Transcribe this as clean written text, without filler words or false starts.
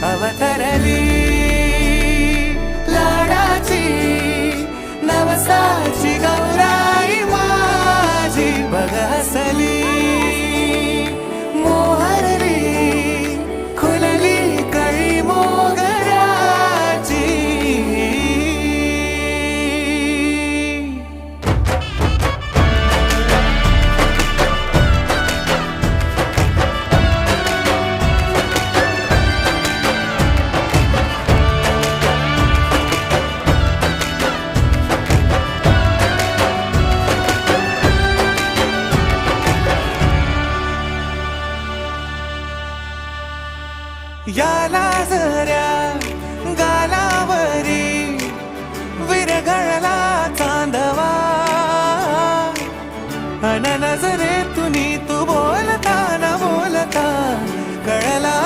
अवतरली लाडाची नवसाची गौराई माझी बघ हसली मोहरली खुलली कळी मोगराची. याला जऱ्या गालावरी विरघळला चांदवा अन नजरेतून तू बोलता न बोलता कळला